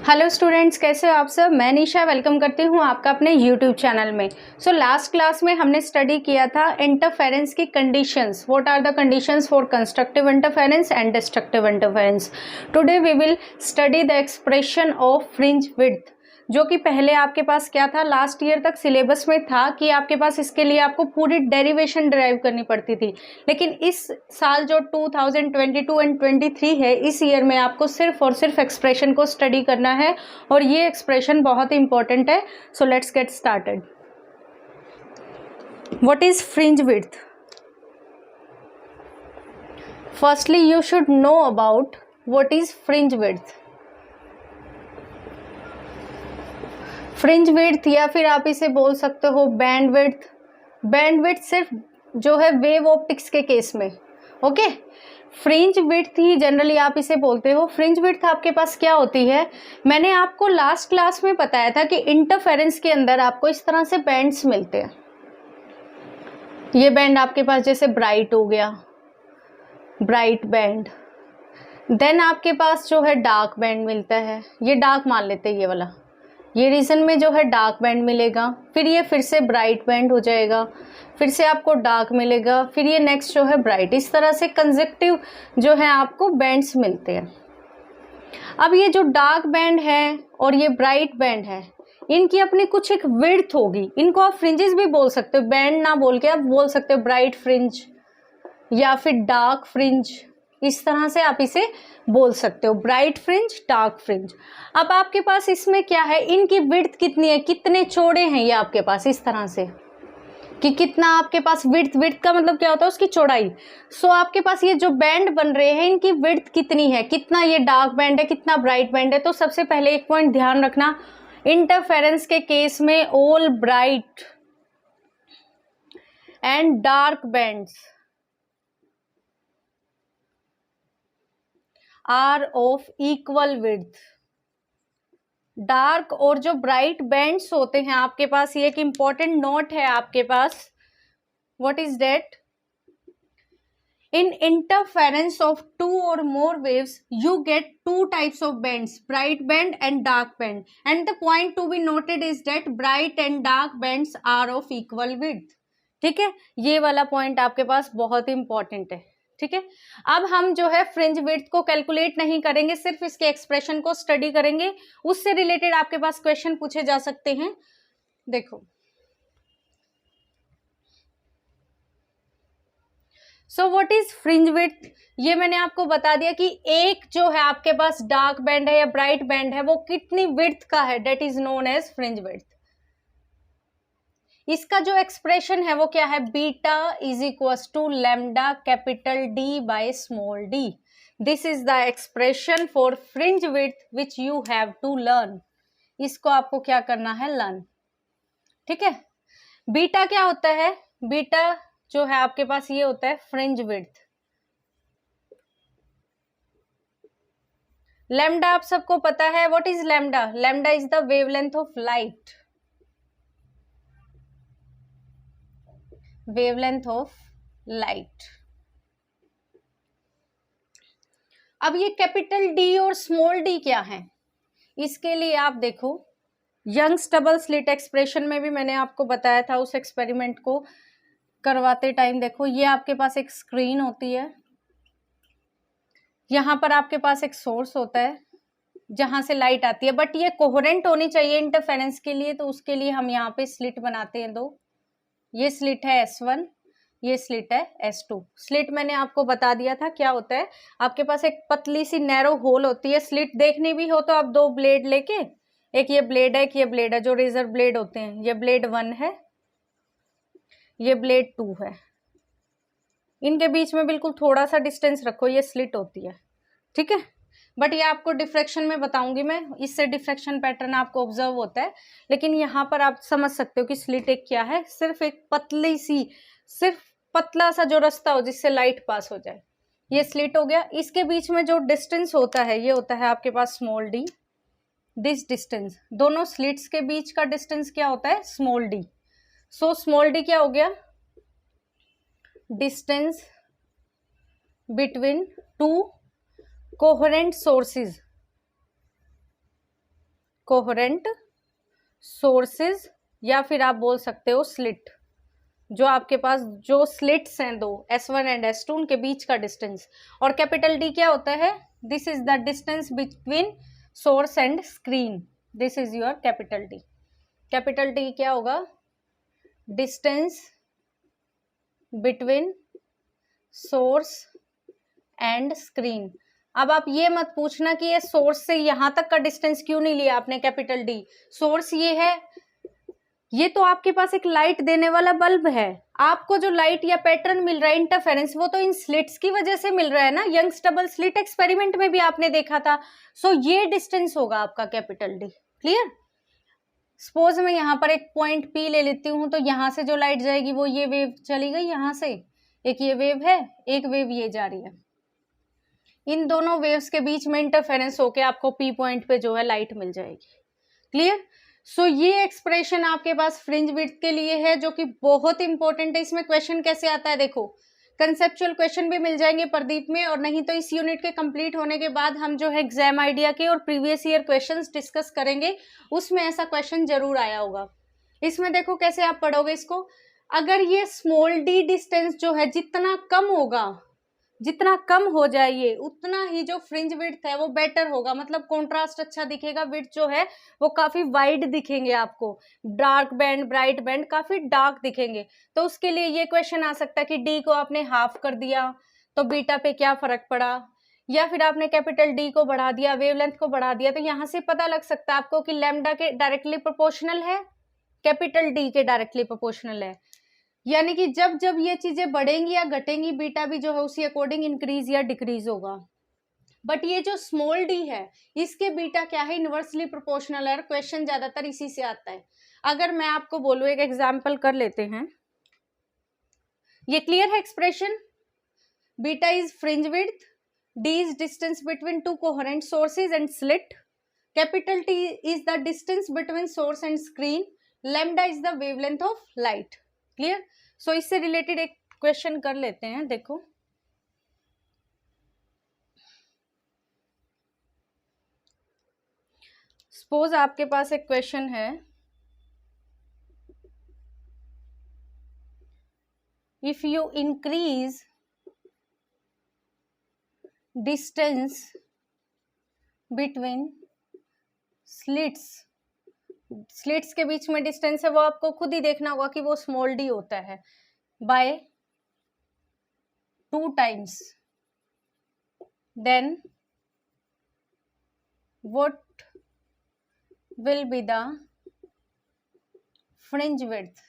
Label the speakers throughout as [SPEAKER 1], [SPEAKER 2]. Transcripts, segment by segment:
[SPEAKER 1] Hello students, कैसे हो आप सब। मैं निशा वेलकम करती हूँ आपका अपने यूट्यूब चैनल में। लास्ट क्लास में हमने स्टडी किया था इंटरफेरेंस की conditions. What are the conditions for constructive interference and destructive interference. Today we will study the expression of fringe width, जो कि पहले आपके पास क्या था, लास्ट ईयर तक सिलेबस में था कि आपके पास इसके लिए आपको पूरी डेरिवेशन ड्राइव करनी पड़ती थी। लेकिन इस साल जो 2022 एंड 23 है, इस ईयर में आपको सिर्फ और सिर्फ एक्सप्रेशन को स्टडी करना है और ये एक्सप्रेशन बहुत ही इंपॉर्टेंट है। So let's get started. What is fringe width? Firstly you should know about what is fringe width. Fringe width या फिर आप इसे बोल सकते हो बैंड विड्थ। बैंड विड्थ सिर्फ जो है वेव ऑप्टिक्स के केस में, ओके। फ्रिंज विड्थ ही जनरली आप इसे बोलते हो। फ्रिंज विड्थ आपके पास क्या होती है, मैंने आपको लास्ट क्लास में बताया था कि इंटरफेरेंस के अंदर आपको इस तरह से बैंड्स मिलते हैं। ये बैंड आपके पास जैसे ब्राइट हो गया, ब्राइट बैंड। देन आपके पास जो है डार्क बैंड मिलता है, ये डार्क मान लेते हैं, ये वाला, ये रीजन में जो है डार्क बैंड मिलेगा। फिर ये फिर से ब्राइट बैंड हो जाएगा, फिर से आपको डार्क मिलेगा, फिर ये नेक्स्ट जो है ब्राइट। इस तरह से कंसेक्टिव जो है आपको बैंड्स मिलते हैं। अब ये जो डार्क बैंड है और ये ब्राइट बैंड है, इनकी अपनी कुछ एक विड्थ होगी। इनको आप फ्रिंजेस भी बोल सकते हो, बैंड ना बोल के आप बोल सकते हो ब्राइट फ्रिंज या फिर डार्क फ्रिंज। इस तरह से आप इसे बोल सकते हो, ब्राइट फ्रिंज, डार्क फ्रिंज। अब आपके पास इसमें क्या है, इनकी विड्थ कितनी है, कितने चौड़े हैं ये आपके पास, इस तरह से कि कितना आपके पास विड्थ। विड्थ का मतलब क्या होता है, उसकी चौड़ाई। सो आपके पास ये जो बैंड बन रहे हैं, इनकी विड्थ कितनी है, कितना ये डार्क बैंड है, कितना ब्राइट बैंड है। तो सबसे पहले एक पॉइंट ध्यान रखना, इंटरफेरेंस के केस में all bright and dark bands are of equal width. Dark और जो ब्राइट बैंड्स होते हैं आपके पास, ये एक इंपॉर्टेंट नोट है आपके पास। What is that? In interference of two और more waves you get two types of bands, bright band and dark band. And the point to be noted is that bright and dark bands are of equal width. ठीक है, ये वाला point आपके पास बहुत important है। ठीक है, अब हम जो है फ्रिंज विड्थ को कैलकुलेट नहीं करेंगे, सिर्फ इसके एक्सप्रेशन को स्टडी करेंगे। उससे रिलेटेड आपके पास क्वेश्चन पूछे जा सकते हैं। देखो, सो व्हाट इज फ्रिंज विड्थ, ये मैंने आपको बता दिया कि एक जो है आपके पास डार्क बैंड है या ब्राइट बैंड है, वो कितनी विड्थ का है, that is known as fringe width. इसका जो एक्सप्रेशन है वो क्या है, beta is equal to lambda capital D by small D. This is the expression for fringe width which you have to learn. इसको आपको क्या करना है, लर्न। ठीक है, बीटा क्या होता है, बीटा जो है आपके पास ये होता है फ्रिंज विड्थ। लैम्डा आप सबको पता है, what is lambda? Lambda is the wavelength of light, wavelength of light. अब ये कैपिटल डी और स्मॉल डी क्या है, इसके लिए आप देखो, यंग्स डबल स्लिट एक्सप्रेशन में भी मैंने आपको बताया था, उस एक्सपेरिमेंट को करवाते टाइम। देखो, ये आपके पास एक स्क्रीन होती है, यहाँ पर आपके पास एक सोर्स होता है जहां से लाइट आती है, बट ये कोहेरेंट होनी चाहिए इंटरफेरेंस के लिए। तो उसके लिए हम यहाँ पे स्लिट बनाते हैं दो। ये स्लिट है S1, ये स्लिट है S2। स्लिट मैंने आपको बता दिया था क्या होता है, आपके पास एक पतली सी नैरो होल होती है। स्लिट देखनी भी हो तो आप दो ब्लेड लेके, एक ये ब्लेड है, एक ये ब्लेड है, जो रेजर ब्लेड होते हैं, ये ब्लेड 1 है, ये ब्लेड 2 है। इनके बीच में बिल्कुल थोड़ा सा डिस्टेंस रखो, ये स्लिट होती है। ठीक है, बट ये आपको डिफ्रैक्शन में बताऊंगी मैं, इससे डिफ्रैक्शन पैटर्न आपको ऑब्जर्व होता है। लेकिन यहाँ पर आप समझ सकते हो कि स्लिट एक क्या है, सिर्फ एक पतली सी, सिर्फ पतला सा जो रास्ता हो जिससे लाइट पास हो जाए, ये स्लिट हो गया। इसके बीच में जो डिस्टेंस होता है, ये होता है आपके पास स्मॉल डी। दिस डिस्टेंस, दोनों स्लिट्स के बीच का डिस्टेंस क्या होता है, small D. So small D क्या हो गया, distance between two coherent sources. Coherent sources, या फिर आप बोल सकते हो स्लिट। जो आपके पास जो स्लिट्स हैं दो, S1 एंड S2, उनके बीच का डिस्टेंस। और कैपिटल डी क्या होता है? This is the distance between source and screen. This is your capital D. Capital D क्या होगा? Distance between source and screen. अब आप ये मत पूछना कि ये सोर्स से यहां तक का डिस्टेंस क्यों नहीं लिया आपने कैपिटल डी। सोर्स ये है, ये तो आपके पास एक लाइट देने वाला बल्ब है। आपको जो लाइट या पैटर्न मिल रहा है इंटरफेरेंस, वो तो इन स्लिट्स की वजह से मिल रहा है ना। यंग्स डबल स्लिट एक्सपेरिमेंट में भी आपने देखा था। सो ये डिस्टेंस होगा आपका कैपिटल डी। क्लियर? सपोज मैं यहाँ पर एक पॉइंट पी ले लेती हूँ, तो यहाँ से जो लाइट जाएगी वो ये वेव चली गई यहाँ से, एक ये वेव है, एक वेव ये जा रही है। इन दोनों वेव्स के बीच में इंटरफेरेंस होके आपको पी पॉइंट पे जो है लाइट मिल जाएगी। क्लियर? सो ये एक्सप्रेशन आपके पास फ्रिंज विड्थ के लिए है, जो कि बहुत इंपॉर्टेंट है। इसमें क्वेश्चन कैसे आता है देखो, कंसेप्चुअल क्वेश्चन भी मिल जाएंगे प्रदीप में, और नहीं तो इस यूनिट के कंप्लीट होने के बाद हम जो है एग्जाम आइडिया के और प्रीवियस ईयर क्वेश्चंस डिस्कस करेंगे, उसमें ऐसा क्वेश्चन जरूर आया होगा। इसमें देखो कैसे आप पढ़ोगे इसको। अगर ये स्मॉल डी डिस्टेंस जो है जितना कम होगा, जितना कम हो जाए ये, उतना ही जो फ्रिंज विड्थ है वो बेटर होगा। मतलब कॉन्ट्रास्ट अच्छा दिखेगा, विड्थ जो है वो काफी वाइड दिखेंगे आपको। डार्क बैंड, ब्राइट बैंड काफी डार्क दिखेंगे। तो उसके लिए ये क्वेश्चन आ सकता है कि डी को आपने हाफ कर दिया तो बीटा पे क्या फर्क पड़ा, या फिर आपने कैपिटल डी को बढ़ा दिया, वेवलेंथ को बढ़ा दिया। तो यहाँ से पता लग सकता है आपको कि लैम्डा के डायरेक्टली प्रोपोर्शनल है, कैपिटल डी के डायरेक्टली प्रोपोर्शनल है। यानी कि जब जब ये चीजें बढ़ेंगी या घटेंगी, बीटा भी जो है उसी अकॉर्डिंग इंक्रीज या डिक्रीज होगा। बट ये जो स्मॉल डी है, इसके बीटा क्या है? इनवर्सली प्रोपोर्शनल है। क्वेश्चन ज्यादातर इसी से आता है। अगर मैं आपको बोलूं, एक एग्जाम्पल कर लेते हैं, ये क्लियर है expression? Beta is fringe width, D is distance between two coherent sources and slit, capital T is the distance between source and screen, lambda is the wavelength of light. Clear? So इससे related एक question कर लेते हैं। देखो, suppose आपके पास एक question है, if you increase distance between slits, slits के बीच में डिस्टेंस है वो आपको खुद ही देखना होगा कि वो स्मॉल डी होता है, bye 2 times, then what will be the fringe width।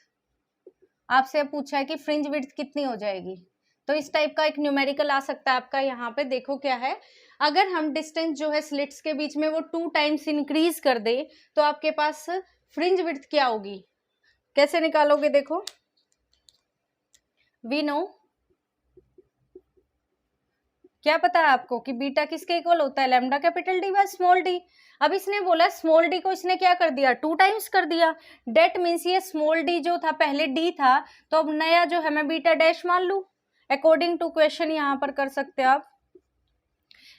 [SPEAKER 1] आपसे पूछा है कि फ्रिंज विड्थ कितनी हो जाएगी, तो इस टाइप का एक न्यूमेरिकल आ सकता है आपका। यहाँ पे देखो क्या है, अगर हम डिस्टेंस जो है स्लिट्स के बीच में वो 2 times इंक्रीज कर दे, तो आपके पास फ्रिंज विड्थ क्या होगी? कैसे निकालोगे? देखो, वी नो, क्या पता है आपको कि बीटा किसके इक्वल होता है? Lambda capital D by small D. अब इसने बोला स्मॉल डी को इसने क्या कर दिया? 2 times कर दिया। डेट मीन्स ये स्मॉल डी जो था पहले डी था, तो अब नया जो है मैं बीटा डैश मान लू। अकॉर्डिंग टू क्वेश्चन यहाँ पर कर सकते हो आप,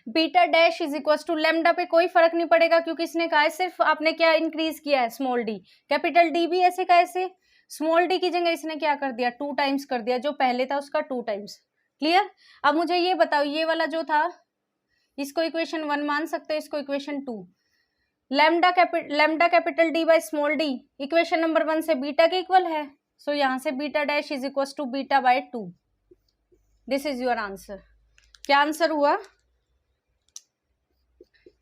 [SPEAKER 1] beta dash is equal to lambda पे कोई फर्क नहीं पड़ेगा, क्योंकि इसने कहा है सिर्फ आपने क्या इंक्रीज किया है? Small D. कैपिटल डी भी ऐसे का ऐसे, स्मॉल डी की जगह इसने क्या कर दिया? 2 times कर दिया, जो पहले था उसका 2 times। क्लियर? अब मुझे ये बताओ, ये वाला जो था इसको इक्वेशन 1 मान सकते हो, इसको equation 2। Lambda capital D by small D equation number 1 से बीटा के इक्वल है। सो यहाँ से beta dash is equal to beta by 2। This is your answer. क्या आंसर हुआ?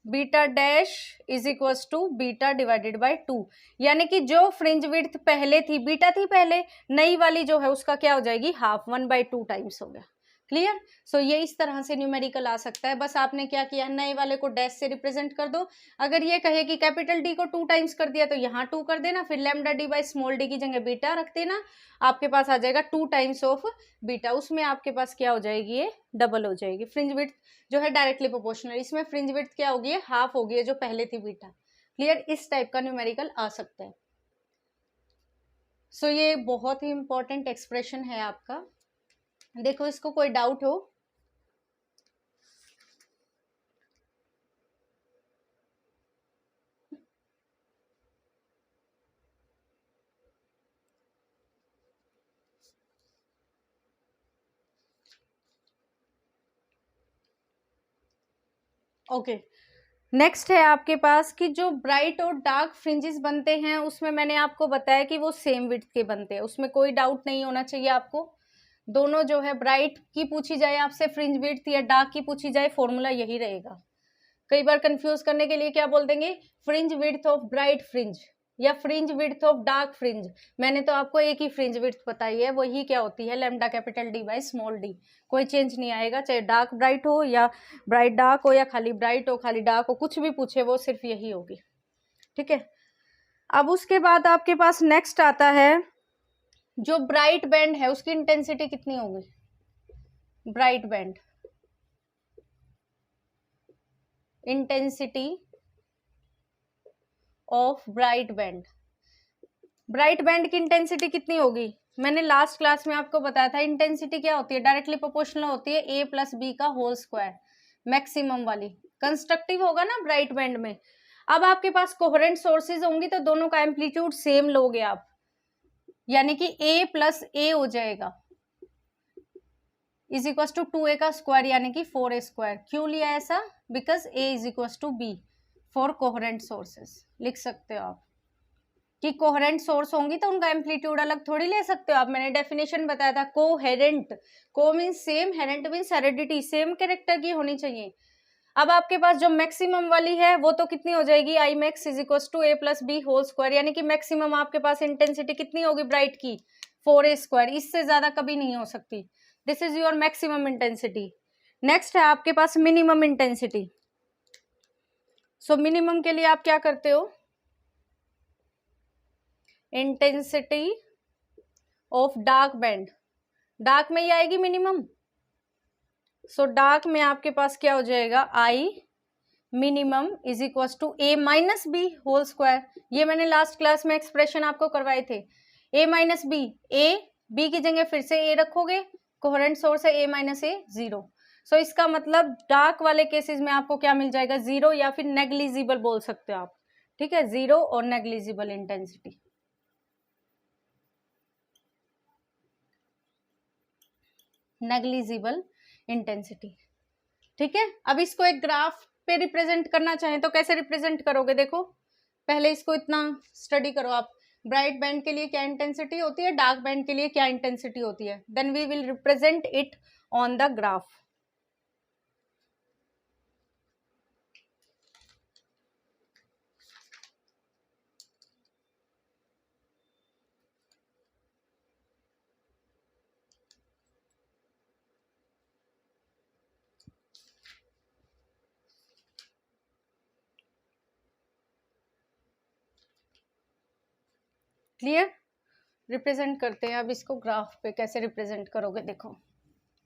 [SPEAKER 1] Beta dash is equal to beta divided by 2। यानी कि जो फ्रिंज विड्थ पहले थी, बीटा थी पहले, नई वाली जो है उसका क्या हो जाएगी? हाफ, 1/2 times हो गया। क्लियर? सो ये इस तरह से न्यूमेरिकल आ सकता है। बस आपने क्या किया, नए वाले को डैश से रिप्रेजेंट कर दो। अगर ये कहे कि कैपिटल डी को 2 times कर दिया, तो यहाँ 2 कर देना, फिर lambda D by small D की जगह बीटा रख देना, आपके पास आ जाएगा 2 times ऑफ बीटा। उसमें आपके पास क्या हो जाएगी? ये डबल हो जाएगी। फ्रिंज विड्थ जो है डायरेक्टली प्रोपोर्शनल, इसमें फ्रिंज विड्थ क्या होगी? हाफ होगी है जो पहले थी बीटा। क्लियर? इस टाइप का न्यूमेरिकल आ सकता है। सो ये बहुत ही इंपॉर्टेंट एक्सप्रेशन है आपका। देखो, इसको कोई डाउट हो? ओके, नेक्स्ट है आपके पास कि जो ब्राइट और डार्क फ्रिंजेस बनते हैं उसमें मैंने आपको बताया कि वो सेम विड्थ के बनते हैं, उसमें कोई डाउट नहीं होना चाहिए आपको। दोनों जो है ब्राइट की पूछी जाए आपसे फ्रिंज विड्थ या डार्क की पूछी जाए, फॉर्मूला यही रहेगा। कई बार कंफ्यूज करने के लिए क्या बोल देंगे, fringe width of bright fringe या fringe width of dark fringe. मैंने तो आपको एक ही फ्रिंज विड्थ बताई है, वही क्या होती है, lambda capital D by small D. कोई चेंज नहीं आएगा, चाहे डार्क ब्राइट हो या ब्राइट डार्क हो या खाली ब्राइट हो खाली डार्क हो, कुछ भी पूछे वो सिर्फ यही होगी। ठीक है, अब उसके बाद आपके पास नेक्स्ट आता है जो ब्राइट बैंड है उसकी इंटेंसिटी कितनी होगी। Bright band, intensity of bright band, bright band की इंटेंसिटी कितनी होगी। मैंने लास्ट क्लास में आपको बताया था इंटेंसिटी क्या होती है, डायरेक्टली प्रोपोर्शनल होती है a प्लस बी का होल स्क्वायर, मैक्सिमम वाली। कंस्ट्रक्टिव होगा ना ब्राइट बैंड में। अब आपके पास कोहेरेंट सोर्सेज होंगी तो दोनों का एम्पलीट्यूड सेम लोगे आप, यानी कि a प्लस ए हो जाएगा इज इक्वल टू 2a का स्क्वायर यानी कि 4a स्क्वायर। क्यों लिया ऐसा, because a is equal to B for coherent sources. लिख सकते हो आप कि कोहेरेंट सोर्स होंगी तो उनका एम्पलीट्यूड अलग थोड़ी ले सकते हो आप। मैंने डेफिनेशन बताया था coherent, co means same, herent means heredity, same character की होनी चाहिए। अब आपके पास जो मैक्सिमम वाली है वो तो कितनी हो जाएगी, I max is equal to a plus B whole square, यानी कि मैक्सिमम आपके पास इंटेंसिटी कितनी होगी ब्राइट की, 4a स्क्वायर, इससे ज्यादा कभी नहीं हो सकती। This is your maximum intensity. Next है आपके पास मिनिमम इंटेंसिटी। सो मिनिमम के लिए आप क्या करते हो, intensity of dark band, dark में ही आएगी मिनिमम। सो डार्क में आपके पास क्या हो जाएगा, I minimum is equal to a minus B whole square. ये मैंने लास्ट क्लास में एक्सप्रेशन आपको करवाए थे, a minus B, a b की जगह फिर से a रखोगे, कोहेरेंट सोर्स है a माइनस ए 0। सो इसका मतलब डार्क वाले केसेस में आपको क्या मिल जाएगा, 0 या फिर नेग्लिजिबल बोल सकते हो आप। ठीक है, 0 और नेग्लिजिबल इंटेंसिटी। Negligible intensity. ठीक है, अब इसको एक ग्राफ पे रिप्रेजेंट करना चाहें तो कैसे रिप्रेजेंट करोगे, देखो पहले इसको इतना स्टडी करो आप, ब्राइट बैंड के लिए क्या इंटेंसिटी होती है, डार्क बैंड के लिए क्या इंटेंसिटी होती है, then we will represent it on the graph. Clear, represent करते हैं अब इसको ग्राफ पे, कैसे रिप्रेजेंट करोगे देखो,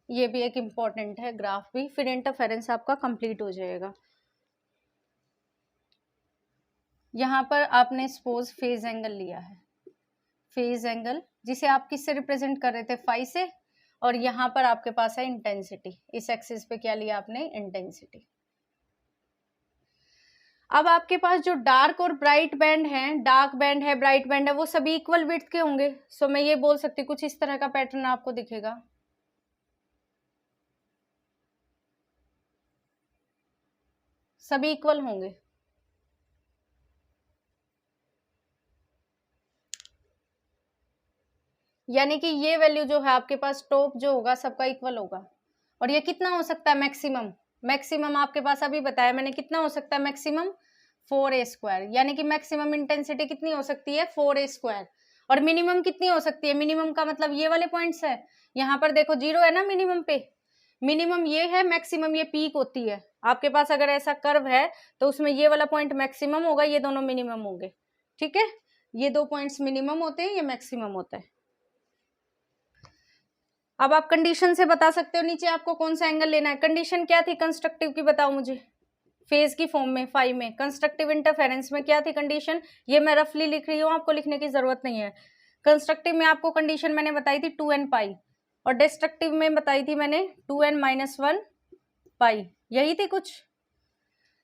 [SPEAKER 1] ये भी एक इम्पॉर्टेंट है ग्राफ भी, फिर इंटरफेरेंस आपका कंप्लीट हो जाएगा। यहाँ पर आपने सपोज फेज एंगल लिया है, फेज एंगल जिसे आप किससे रिप्रेजेंट कर रहे थे, फाई से, और यहाँ पर आपके पास है इंटेंसिटी, इस एक्सिस पे क्या लिया आपने, इंटेंसिटी। अब आपके पास जो डार्क और ब्राइट बैंड है, डार्क बैंड है ब्राइट बैंड है, वो सभी इक्वल विड्थ के होंगे। सो मैं ये बोल सकती हूँ कुछ इस तरह का पैटर्न आपको दिखेगा, सभी इक्वल होंगे। यानी कि ये वैल्यू जो है आपके पास टॉप जो होगा सबका इक्वल होगा। और ये कितना हो सकता है मैक्सिमम, मैक्सिमम आपके पास अभी बताया मैंने कितना हो सकता है मैक्सिमम, 4a स्क्वायर, यानी कि मैक्सिमम इंटेंसिटी कितनी हो सकती है, 4a स्क्वायर। और मिनिमम कितनी हो सकती है, मिनिमम का मतलब ये वाले पॉइंट्स है, यहाँ पर देखो 0 है ना मिनिमम पे, मिनिमम ये है, मैक्सिमम ये पीक होती है। आपके पास अगर ऐसा कर्व है तो उसमें ये वाला पॉइंट मैक्सिमम होगा, ये दोनों मिनिमम होंगे। ठीक है, ये दो पॉइंट्स मिनिमम होते हैं, ये मैक्सिमम होता है। अब आप कंडीशन से बता सकते हो नीचे आपको कौन सा एंगल लेना है। कंडीशन क्या थी कंस्ट्रक्टिव की, बताओ मुझे, फेज की फॉर्म में फाई में, कंस्ट्रक्टिव इंटरफेरेंस में क्या थी कंडीशन, ये मैं रफली लिख रही हूँ, आपको लिखने की जरूरत नहीं है। कंस्ट्रक्टिव में आपको कंडीशन मैंने बताई थी 2n पाई, और डिस्ट्रक्टिव में बताई थी मैंने 2n माइनस 1 पाई, यही थी कुछ।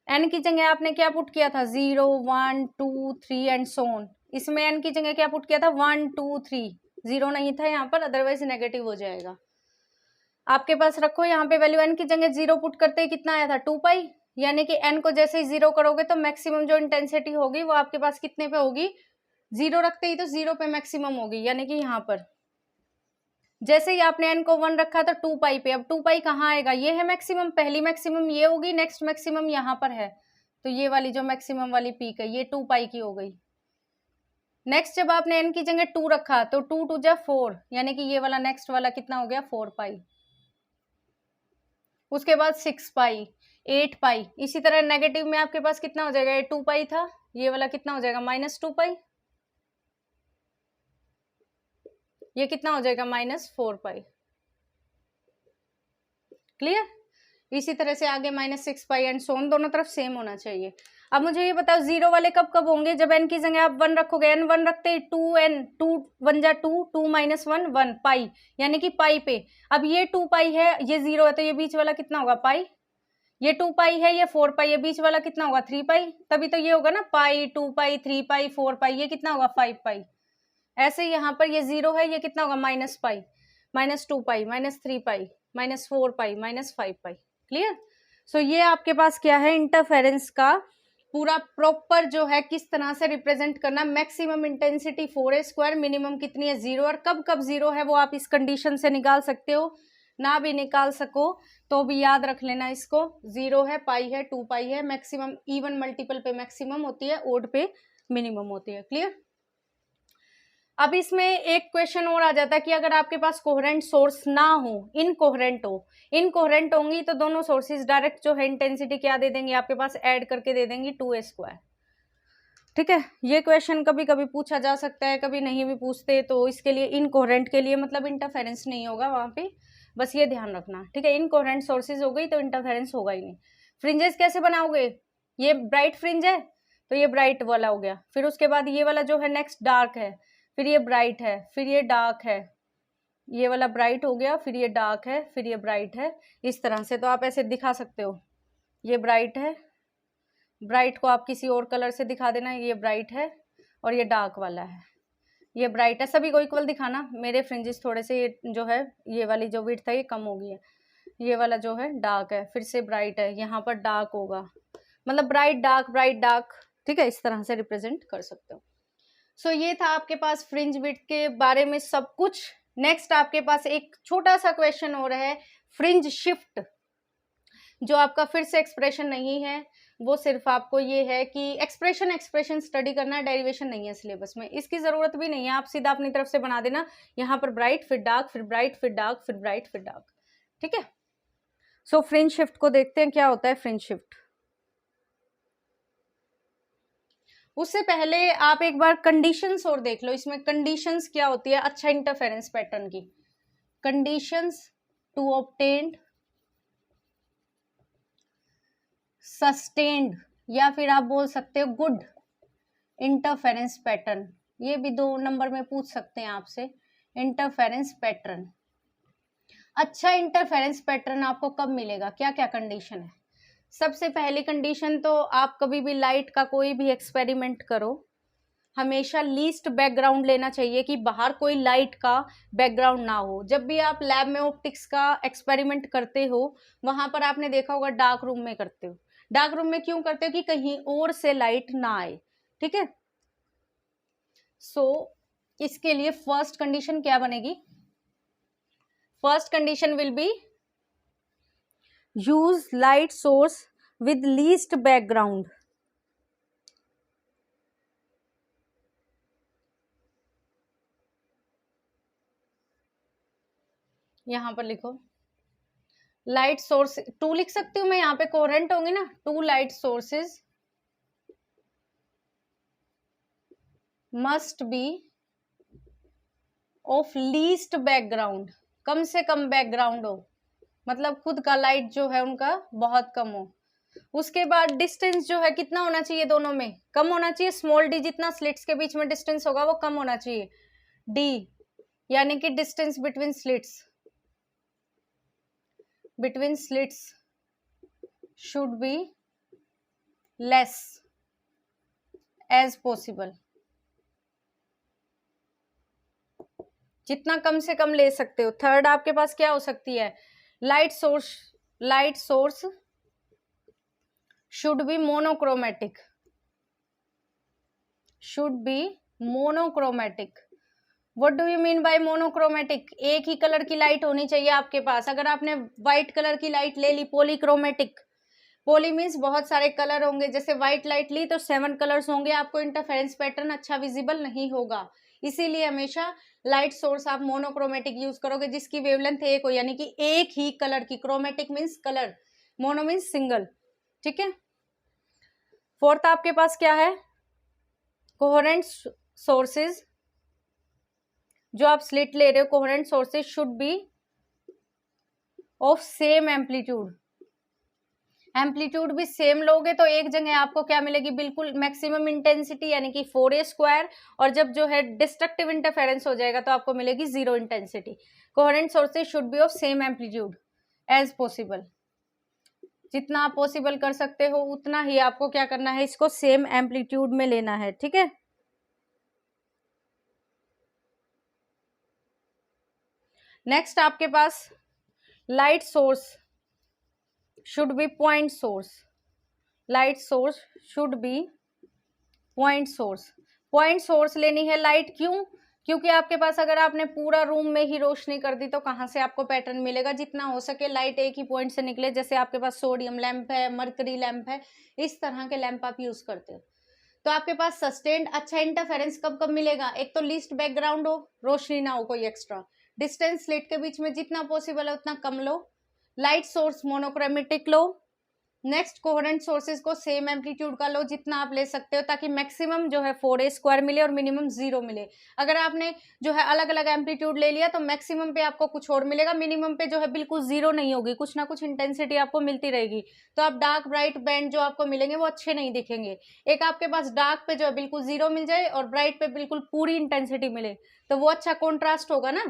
[SPEAKER 1] n की जगह आपने क्या पुट किया था, 0 1 2 3 एंड सो ऑन। इसमें n की जगह क्या पुट किया था, 1 2 3, 0 नहीं था यहाँ पर, अदरवाइज नेगेटिव हो जाएगा। आपके पास रखो यहाँ पे वैल्यू, n की जगह 0 पुट करते ही कितना आया था, 2 पाई, यानी कि n को जैसे ही 0 करोगे तो मैक्सिमम जो इंटेंसिटी होगी वो आपके पास कितने पे होगी, 0 रखते ही तो 0 पे मैक्सिमम होगी, यानी कि यहाँ पर जैसे ही आपने n को 1 रखा तो 2 पाई पे, अब 2 पाई कहाँ आएगा, ये है मैक्सिमम, पहली मैक्सिमम ये होगी, नेक्स्ट मैक्सिमम यहाँ पर है, तो ये वाली जो मैक्सिमम वाली पीक है ये 2 पाई की हो गई। नेक्स्ट जब आपने n की जगह 2 रखा तो 2 2 जा 4, यानी कि ये वाला नेक्स्ट वाला कितना हो गया 4 पाई। उसके बाद 6 पाई, 8 पाई, इसी तरह नेगेटिव में आपके पास कितना हो जाएगा, ये 2 पाई था, ये वाला कितना हो जाएगा -2 पाई, ये कितना हो जाएगा -4 पाई। क्लियर। इसी तरह से आगे -6 पाई एंड सो ऑन, दोनों तरफ सेम होना चाहिए। अब मुझे ये बताओ 0 वाले कब कब होंगे, जब n की जगह आप 1 रखोगे, n 1 रखते 2n, 2 1 जा 2, 2 - 1 1 पाई, यानी कि पाई पे। अब ये 2 पाई है, ये 0 है, तो ये बीच वाला कितना होगा पाई, ये 2 पाई है, ये 4 पाई, ये बीच वाला कितना होगा 3 पाई, तभी तो ये होगा ना पाई 2 पाई 3 पाई 4 पाई, ये कितना होगा 5 पाई। ऐसे यहाँ पर ये 0 है, ये कितना होगा -पाई, -2 पाई, -3 पाई, -4 पाई, -5 पाई। क्लियर। सो ये आपके पास क्या है, इंटरफेरेंस का पूरा प्रॉपर जो है किस तरह से रिप्रेजेंट करना, मैक्सिमम इंटेंसिटी 4a², मिनिमम कितनी है 0, और कब कब 0 है वो आप इस कंडीशन से निकाल सकते हो, ना भी निकाल सको तो भी याद रख लेना इसको, 0 है, पाई है, 2 पाई है, मैक्सिमम इवन मल्टीपल पे मैक्सिमम होती है, ओड पे मिनिमम होती है। क्लियर। अब इसमें एक क्वेश्चन और आ जाता है कि अगर आपके पास कोहेरेंट सोर्स ना हो, इनकोहेरेंट हो, इनकोहेरेंट होंगी तो दोनों सोर्सेज डायरेक्ट जो है इंटेंसिटी क्या दे देंगे आपके पास, ऐड करके दे देंगी 2a²। ठीक है, ये क्वेश्चन कभी कभी पूछा जा सकता है, कभी नहीं भी पूछते, तो इसके लिए इनकोहेरेंट के लिए मतलब इंटरफेरेंस नहीं होगा वहां पे, बस ये ध्यान रखना। ठीक है, इनकोहेरेंट सोर्सेज हो गई तो इंटरफेरेंस होगा ही नहीं। फ्रिंजेस कैसे बनाओगे, ये ब्राइट फ्रिंज है तो ये ब्राइट वाला हो गया, फिर उसके बाद ये वाला जो है नेक्स्ट डार्क है, फिर ये ब्राइट है, फिर ये डार्क है, ये वाला ब्राइट हो गया, फिर ये डार्क है, फिर ये ब्राइट है, इस तरह से। तो आप ऐसे दिखा सकते हो, ये ब्राइट है, ब्राइट को आप किसी और कलर से दिखा देना, ये ब्राइट है और ये डार्क वाला है, ये ब्राइट है, सभी को इक्वल दिखाना। मेरे फ्रिंजेस थोड़े से जो है ये वाली जो विड्थ है ये कम हो गई है, ये वाला जो है डार्क है, फिर से ब्राइट है, यहाँ पर डार्क होगा, मतलब ब्राइट डार्क। ठीक है, इस तरह से रिप्रेजेंट कर सकते हो। सो ये था आपके पास फ्रिंज विड्थ के बारे में सब कुछ। नेक्स्ट आपके पास एक छोटा सा क्वेश्चन हो रहा है फ्रिंज शिफ्ट, जो आपका फिर से एक्सप्रेशन नहीं है, वो सिर्फ आपको ये है कि एक्सप्रेशन स्टडी करना है, डेरिवेशन नहीं है सिलेबस में, इसकी जरूरत भी नहीं है, आप सीधा अपनी तरफ से बना देना, यहाँ पर ब्राइट फिर डार्क फिर ब्राइट फिर डार्क फिर ब्राइट फिर डार्क। ठीक है, सो फ्रिंज शिफ्ट को देखते हैं क्या होता है फ्रिंज शिफ्ट। उससे पहले आप एक बार कंडीशंस और देख लो, इसमें कंडीशंस क्या होती है अच्छा इंटरफेरेंस पैटर्न की, कंडीशंस टू ऑब्टेन्ड सस्टेन्ड, या फिर आप बोल सकते हो गुड इंटरफेरेंस पैटर्न, ये भी 2 नंबर में पूछ सकते हैं आपसे। इंटरफेरेंस पैटर्न, अच्छा इंटरफेरेंस पैटर्न आपको कब मिलेगा, क्या क्या कंडीशन है। सबसे पहली कंडीशन तो आप कभी भी लाइट का कोई भी एक्सपेरिमेंट करो, हमेशा लीस्ट बैकग्राउंड लेना चाहिए कि बाहर कोई लाइट का बैकग्राउंड ना हो। जब भी आप लैब में ऑप्टिक्स का एक्सपेरिमेंट करते हो, वहां पर आपने देखा होगा डार्क रूम में करते हो। डार्क रूम में क्यों करते हो, कि कहीं और से लाइट ना आए। ठीक है, सो इसके लिए फर्स्ट कंडीशन क्या बनेगी, first condition will be use light source with least background. यहां पर लिखो लाइट सोर्स, 2 लिख सकती हूँ मैं, यहाँ पे कोहेरेंट होंगे ना, 2 light sources must be of least background, कम से कम बैकग्राउंड हो, मतलब खुद का लाइट जो है उनका बहुत कम हो। उसके बाद डिस्टेंस जो है कितना होना चाहिए, दोनों में कम होना चाहिए, स्मॉल डी जितना स्लिट्स के बीच में डिस्टेंस होगा वो कम होना चाहिए, डी यानी कि distance between slits should be less as possible, जितना कम से कम ले सकते हो। थर्ड आपके पास क्या हो सकती है, light source should B monochromatic, should be monochromatic. What do you mean by monochromatic? एक ही कलर की लाइट होनी चाहिए आपके पास। अगर आपने व्हाइट कलर की लाइट ले ली, पॉलीक्रोमेटिक, पॉली मीन्स बहुत सारे कलर होंगे, जैसे व्हाइट लाइट ली तो 7 कलर्स होंगे, आपको इंटरफेरेंस पैटर्न अच्छा विजिबल नहीं होगा। इसीलिए हमेशा लाइट सोर्स आप मोनोक्रोमेटिक यूज करोगे जिसकी वेवलेंथ एक हो, यानी कि एक ही कलर की। Chromatic means colour, mono means single. ठीक है। फोर्थ आपके पास क्या है? कोहेरेंट सोर्सेज, जो आप स्लिट ले रहे हो, coherent sources should be of same amplitude. Amplitude भी सेम लोगे तो एक जगह आपको क्या मिलेगी? बिल्कुल मैक्सिमम इंटेंसिटी यानी कि 4a², और जब जो है डिस्ट्रक्टिव इंटरफेरेंस हो जाएगा तो आपको मिलेगी 0 intensity. Coherent sources should be of same amplitude as possible. जितना आप पॉसिबल कर सकते हो उतना ही आपको क्या करना है, इसको सेम एम्पलीट्यूड में लेना है। ठीक है। नेक्स्ट आपके पास light source should be point source. Light source should be point source. Point source लेनी है लाइट, क्यों? क्योंकि आपके पास अगर आपने पूरा रूम में ही रोशनी कर दी तो कहाँ से आपको पैटर्न मिलेगा? जितना हो सके लाइट एक ही पॉइंट से निकले। जैसे आपके पास सोडियम लैंप है, मरकरी लैंप है, इस तरह के लैंप आप यूज करते हो, तो आपके पास सस्टेन्ड अच्छा इंटरफेरेंस कब कब मिलेगा? एक तो लीस्ट बैकग्राउंड हो, रोशनी ना हो कोई एक्स्ट्रा, डिस्टेंस स्लिट के बीच में जितना पॉसिबल है उतना कम लो, लाइट सोर्स मोनोक्रोमेटिक लो। नेक्स्ट कोहेरेंट सोर्सेज को सेम एम्पलीट्यूड का लो जितना आप ले सकते हो, ताकि मैक्सिमम जो है 4a² मिले और मिनिमम 0 मिले। अगर आपने जो है अलग अलग एम्पलीट्यूड ले लिया तो मैक्सिमम पे आपको कुछ और मिलेगा, मिनिमम पे जो है बिल्कुल 0 नहीं होगी, कुछ ना कुछ इंटेंसिटी आपको मिलती रहेगी। तो आप डार्क ब्राइट बैंड जो आपको मिलेंगे वो अच्छे नहीं दिखेंगे। एक आपके पास डार्क पे जो है बिल्कुल 0 मिल जाए और ब्राइट पे बिल्कुल पूरी इंटेंसिटी मिले, तो वो अच्छा कॉन्ट्रास्ट होगा ना।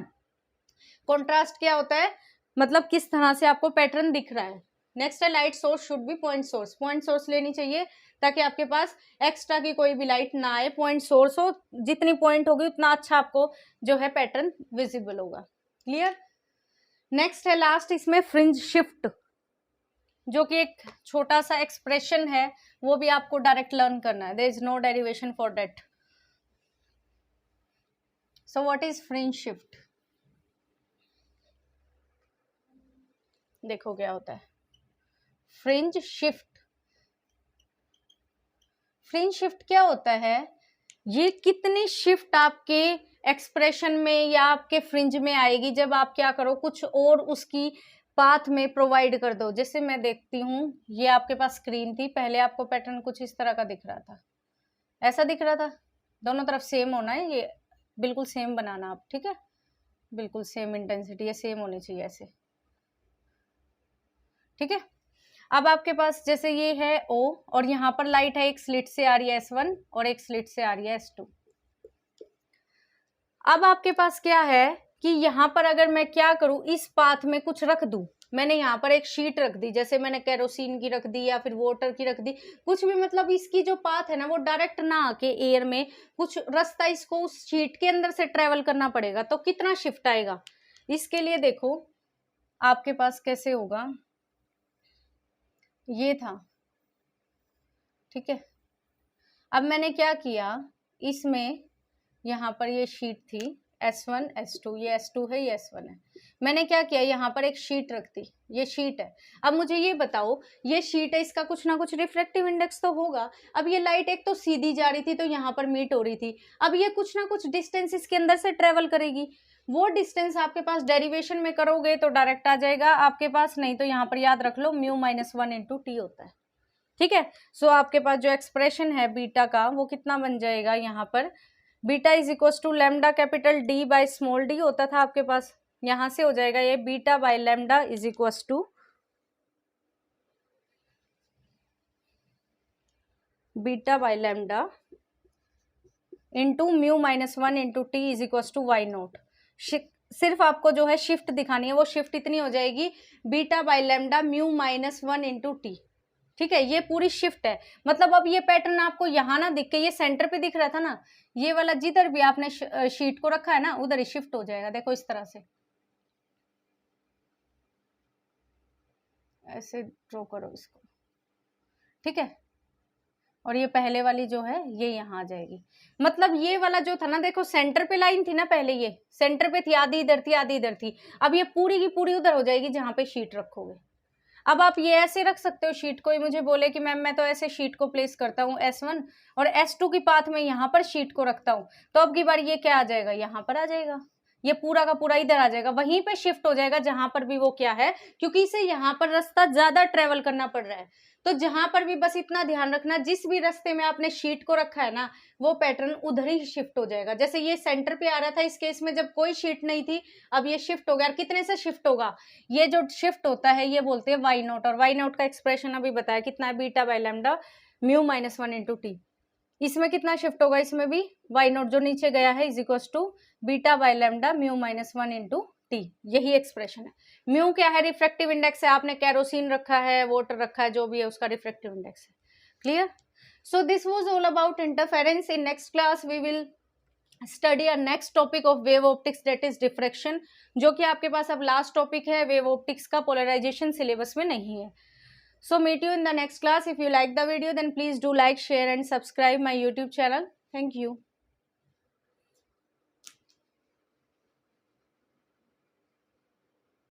[SPEAKER 1] कॉन्ट्रास्ट क्या होता है? मतलब किस तरह से आपको पैटर्न दिख रहा है। नेक्स्ट है light source should be point source. Point source लेनी चाहिए ताकि आपके पास एक्स्ट्रा की कोई भी लाइट ना आए, पॉइंट सोर्स हो। जितनी पॉइंट होगी उतना अच्छा आपको जो है पैटर्न विजिबल होगा। क्लियर। नेक्स्ट है लास्ट इसमें फ्रिंज शिफ्ट, जो कि एक छोटा सा एक्सप्रेशन है, वो भी आपको डायरेक्ट लर्न करना है। There is no derivation for that. So what is fringe shift? देखो क्या होता है फ्रिंज शिफ्ट। फ्रिंज शिफ्ट क्या होता है? ये कितनी शिफ्ट आपके एक्सप्रेशन में या आपके फ्रिंज में आएगी जब आप क्या करो, कुछ और उसकी पाथ में प्रोवाइड कर दो। जैसे मैं देखती हूँ, ये आपके पास स्क्रीन थी, पहले आपको पैटर्न कुछ इस तरह का दिख रहा था, ऐसा दिख रहा था। दोनों तरफ सेम होना है, ये बिल्कुल सेम बनाना आप। ठीक है, बिल्कुल सेम इंटेंसिटी है, सेम होनी चाहिए ऐसे। ठीक है। अब आपके पास जैसे ये है O और यहाँ पर लाइट है, एक स्लिट से आ रही है S1 और एक स्लिट से आ रही है S2। अब आपके पास क्या है कि यहाँ पर अगर मैं क्या करूं, इस पाथ में कुछ रख दूं। मैंने यहाँ पर एक शीट रख दी, जैसे मैंने केरोसिन की रख दी या फिर वाटर की रख दी, कुछ भी, मतलब इसकी जो पाथ है ना वो डायरेक्ट ना आके एयर में, कुछ रास्ता इसको उस शीट के अंदर से ट्रेवल करना पड़ेगा। तो कितना शिफ्ट आएगा? इसके लिए देखो आपके पास कैसे होगा, ये था। ठीक है। अब मैंने क्या किया, इसमें यहाँ पर ये शीट थी S1 S2, ये S2 है, ये S1 है। मैंने क्या किया, यहाँ पर एक शीट रख दी, ये शीट है। अब मुझे ये बताओ, ये शीट है, इसका कुछ ना कुछ रिफ्लेक्टिव इंडेक्स तो होगा। अब ये लाइट एक तो सीधी जा रही थी तो यहाँ पर मीट हो रही थी, अब ये कुछ ना कुछ डिस्टेंस इसके अंदर से ट्रेवल करेगी। वो डिस्टेंस आपके पास डेरिवेशन में करोगे तो डायरेक्ट आ जाएगा आपके पास, नहीं तो यहाँ पर याद रख लो μ-1 × T होता है। ठीक है। सो आपके पास जो एक्सप्रेशन है बीटा का वो कितना बन जाएगा, यहाँ पर beta is equal to lambda capital D by small d होता था आपके पास, यहां से हो जाएगा ये beta by lambda is equal to beta by lambda into μ-1 × T is equal to y0। सिर्फ आपको जो है शिफ्ट दिखानी है, वो शिफ्ट इतनी हो जाएगी बीटा बाई लैम्डा μ-1 × T। ठीक है, ये पूरी शिफ्ट है। मतलब अब ये पैटर्न आपको यहाँ ना दिख के, ये सेंटर पे दिख रहा था ना, ये वाला जिधर भी आपने शीट को रखा है ना उधर ही शिफ्ट हो जाएगा। देखो इस तरह से, ऐसे ड्रॉ करो इसको। ठीक है। और ये पहले वाली जो है ये यहाँ आ जाएगी। मतलब ये वाला जो था ना, देखो सेंटर पे लाइन थी ना पहले, ये सेंटर पे थी, आधी इधर थी आधी इधर थी, अब ये पूरी की पूरी उधर हो जाएगी जहाँ पे शीट रखोगे। अब आप ये ऐसे रख सकते हो शीट, कोई मुझे बोले कि मैम मैं तो ऐसे शीट को प्लेस करता हूँ S1 और S2 की पाथ में यहाँ पर शीट को रखता हूँ, तो अब की बार ये क्या आ जाएगा, यहाँ पर आ जाएगा, ये पूरा का पूरा इधर आ जाएगा, वहीं पे शिफ्ट हो जाएगा जहां पर भी वो क्या है, क्योंकि इसे यहाँ पर रास्ता ज्यादा ट्रेवल करना पड़ रहा है। तो जहां पर भी बस इतना ध्यान रखना, जिस भी रास्ते में आपने शीट को रखा है ना, वो पैटर्न उधर ही शिफ्ट हो जाएगा। जैसे ये सेंटर पे आ रहा था इस केस में जब कोई शीट नहीं थी, अब ये शिफ्ट हो गया। और कितने से शिफ्ट होगा, ये जो शिफ्ट होता है ये बोलते हैं वाई नॉट, और वाई नॉट का एक्सप्रेशन अभी बताया कितना है, beta by lambda mu minus 1 into T. इसमें कितना शिफ्ट होगा, इसमें भी वाई नॉट जो नीचे गया है is equal to beta by lambda mu minus 1 into t, यही एक्सप्रेशन है। म्यू क्या है, रिफ्रैक्टिव इंडेक्स है, आपने कैरोसिन रखा है, वाटर रखा है, जो भी है उसका रिफ्रैक्टिव इंडेक्स है। Clear? So this was all about interference. In next class we will study a next topic of wave optics, that is diffraction, जो कि आपके पास अब लास्ट टॉपिक है वेव ऑप्टिक्स का, पोलराइजेशन सिलेबस में नहीं है। So meet you in the next class. If you like the video, then please do like, share and subscribe my YouTube channel. Thank you.